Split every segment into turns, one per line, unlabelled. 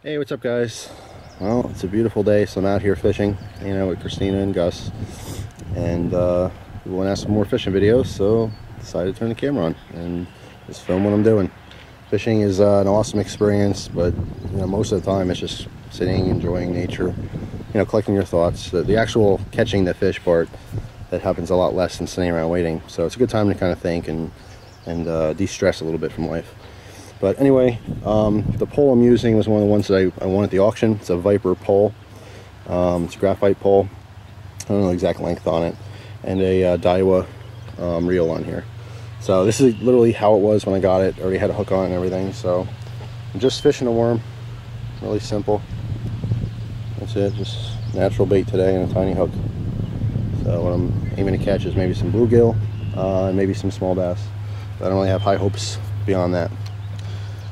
Hey, what's up guys? Well, it's a beautiful day, so I'm out here fishing, with Christina and Gus, and we want to have some more fishing videos, so decided to turn the camera on and just film what I'm doing. Fishing is an awesome experience, but most of the time it's just sitting, enjoying nature, collecting your thoughts. The actual catching the fish part, that happens a lot less than sitting around waiting, so it's a good time to kind of think and de-stress a little bit from life. But anyway, the pole I'm using was one of the ones that I won at the auction. It's a Viper pole. It's a graphite pole. I don't know the exact length on it. And a Daiwa reel on here. So this is literally how it was when I got it. Already had a hook on and everything. So I'm just fishing a worm. Really simple. That's it. Just natural bait today and a tiny hook. So what I'm aiming to catch is maybe some bluegill and maybe some small bass. But I don't really have high hopes beyond that.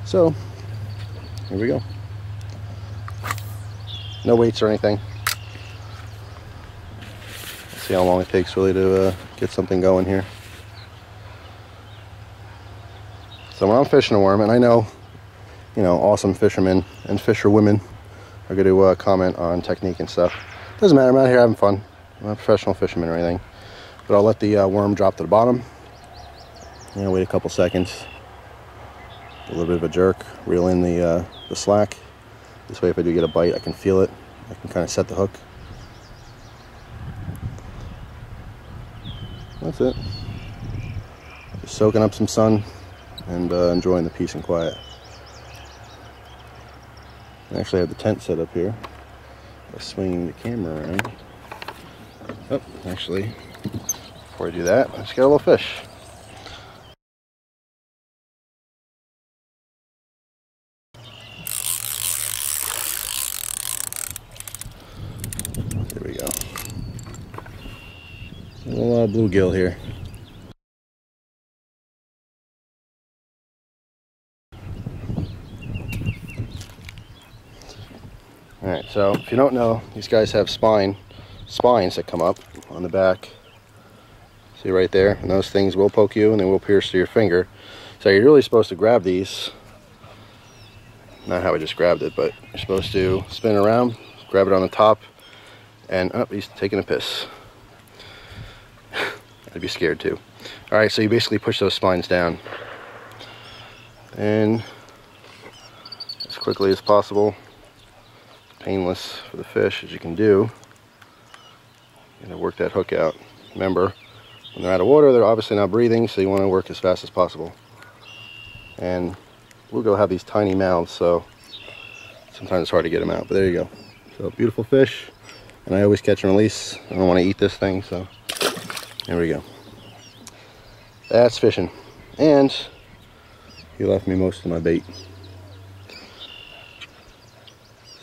So, here we go. No weights or anything. Let's see how long it takes really to get something going here. So when I'm fishing a worm, and I know, awesome fishermen and fisherwomen are going to comment on technique and stuff. Doesn't matter, I'm out here having fun. I'm not a professional fisherman or anything. But I'll let the worm drop to the bottom. Wait a couple seconds. A little bit of a jerk, reel in the slack. This way, if I do get a bite, I can feel it. I can kind of set the hook. That's it. Just soaking up some sun and enjoying the peace and quiet. I actually have the tent set up here. By swinging the camera around. Oh, actually, before I do that, I just got a little fish. There we go. A little bluegill here. Alright, so if you don't know, these guys have spines that come up on the back. See right there? And those things will poke you and they will pierce through your finger. So you're really supposed to grab these. Not how I just grabbed it, but you're supposed to spin around, grab it on the top, and he's taking a piss. I'd be scared too. Alright, so you basically push those spines down. And as quickly as possible, painless for the fish as you can do, work that hook out. Remember, when they're out of water, they're obviously not breathing, so you want to work as fast as possible. And bluegill have these tiny mouths, so sometimes it's hard to get them out, but there you go. So beautiful fish, and I always catch and release. I don't want to eat this thing, so there we go. That's fishing. And he left me most of my bait.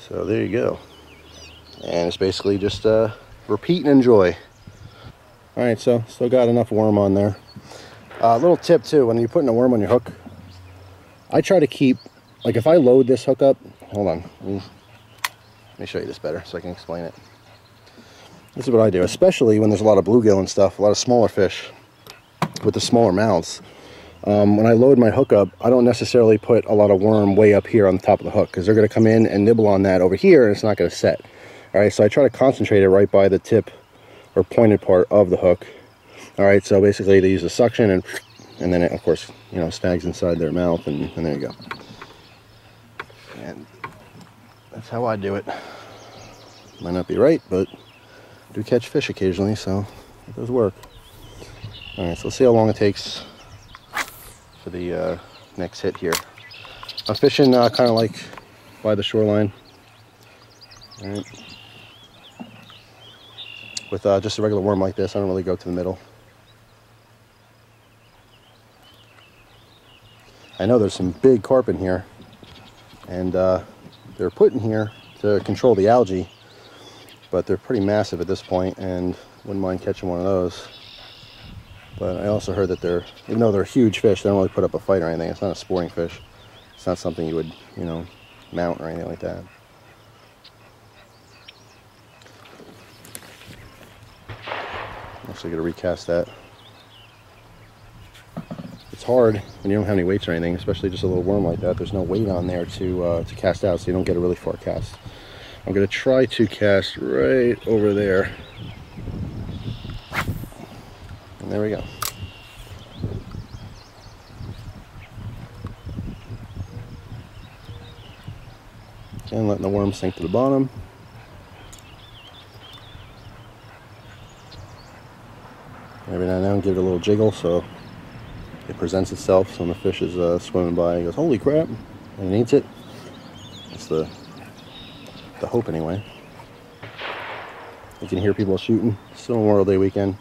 So there you go. And it's basically just repeat and enjoy. Alright, so still got enough worm on there. Little tip too, when you're putting a worm on your hook, I try to keep, like if I load this hook up, hold on, let me show you this better so I can explain it. This is what I do, especially when there's a lot of bluegill and stuff, a lot of smaller fish with the smaller mouths. When I load my hook up, I don't necessarily put a lot of worm way up here on the top of the hook because they're going to come in and nibble on that over here and it's not going to set. Alright, so I try to concentrate it right by the tip or pointed part of the hook. Alright, so basically they use the suction and then it, of course, snags inside their mouth and there you go. And that's how I do it. Might not be right, but I do catch fish occasionally, so it does work. Alright, so let's see how long it takes for the next hit here. I'm fishing kind of like by the shoreline. All right. With just a regular worm like this, I don't really go to the middle. I know there's some big carp in here, and they're put in here to control the algae, but they're pretty massive at this point, and wouldn't mind catching one of those. But I also heard that even though they're huge fish, they don't really put up a fight or anything. It's not a sporting fish. It's not something you would, mount or anything like that. I'm actually going to recast that. It's hard when you don't have any weights or anything, especially just a little worm like that. There's no weight on there to cast out, so you don't get a really far cast. I'm going to try to cast right over there. And there we go. Again, letting the worm sink to the bottom. Every now and then give it a little jiggle so it presents itself. So when the fish is swimming by, he goes, "Holy crap," and he eats it. That's the hope anyway. You can hear people shooting. It's still Memorial Day weekend.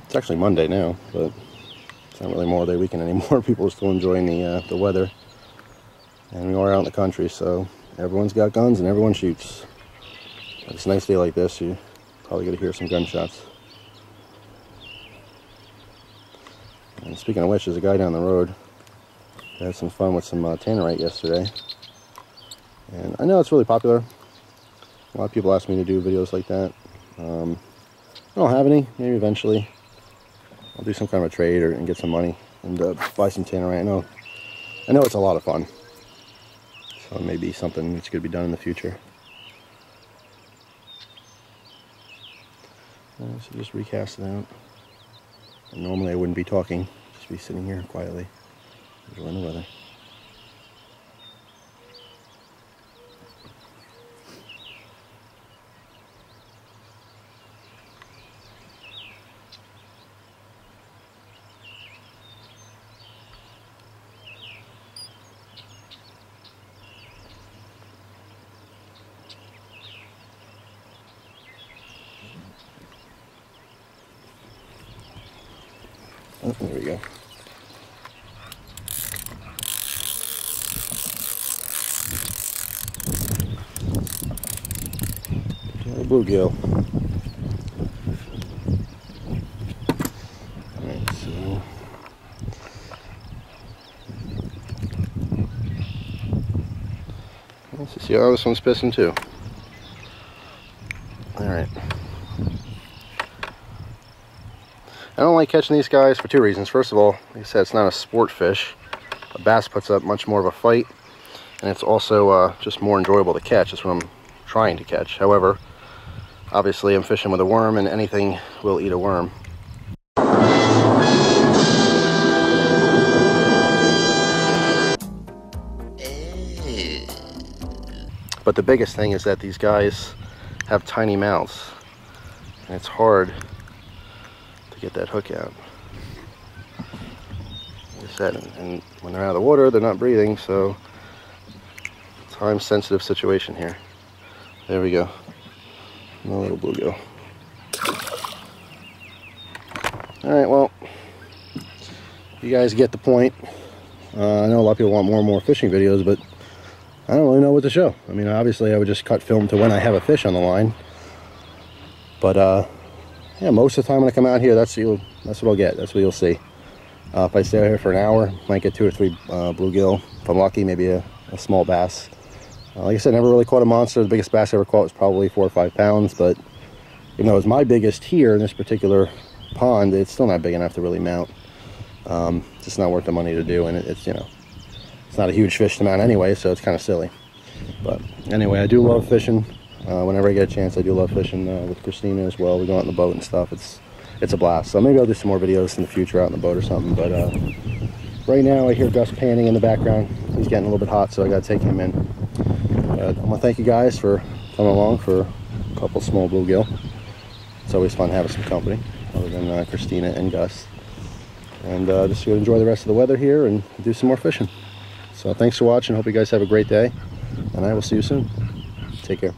It's actually Monday now, but it's not really Memorial Day weekend anymore. People are still enjoying the weather. And we are out in the country, so everyone's got guns and everyone shoots. But it's a nice day like this, you probably get to hear some gunshots. And speaking of which, there's a guy down the road. I had some fun with some tannerite yesterday. And I know it's really popular. A lot of people ask me to do videos like that. I don't have any. Maybe eventually I'll do some kind of a trade and get some money and buy some tannerite. I know it's a lot of fun. So it may be something that's going to be done in the future. So just recast it out. And normally I wouldn't be talking, just be sitting here quietly, enjoying the weather. Oh, there we go. A bluegill. Alright, so let's see how this one's pissing too. Alright. I don't like catching these guys for two reasons. First of all, like I said, it's not a sport fish. A bass puts up much more of a fight, and it's also just more enjoyable to catch. That's what I'm trying to catch. However, obviously I'm fishing with a worm, and anything will eat a worm. But the biggest thing is that these guys have tiny mouths, and it's hard get that hook out. Like I said, and when they're out of the water, they're not breathing, so time-sensitive situation here. There we go. No little bluegill. Alright, well, you guys get the point. I know a lot of people want more and more fishing videos, but I don't really know what to show. I mean, obviously I would just cut film to when I have a fish on the line, but yeah, most of the time when I come out here, that's what I'll get. That's what you'll see. If I stay out here for an hour, might get 2 or 3 bluegill. If I'm lucky, maybe a small bass. Like I said, never really caught a monster. The biggest bass I ever caught was probably 4 or 5 pounds. But even though it was my biggest here in this particular pond, it's still not big enough to really mount. Just not worth the money to do, and it's, you know, it's not a huge fish to mount anyway, so it's kind of silly. But anyway, I do love fishing. Whenever I get a chance, I do love fishing with Christina as well. We go out in the boat and stuff. It's a blast. So maybe I'll do some more videos in the future out in the boat or something. But right now I hear Gus panning in the background. He's getting a little bit hot, so I got to take him in. But I want to thank you guys for coming along for a couple small bluegill. It's always fun having some company other than Christina and Gus. And just to enjoy the rest of the weather here and do some more fishing. So thanks for watching. Hope you guys have a great day, and I will see you soon. Take care.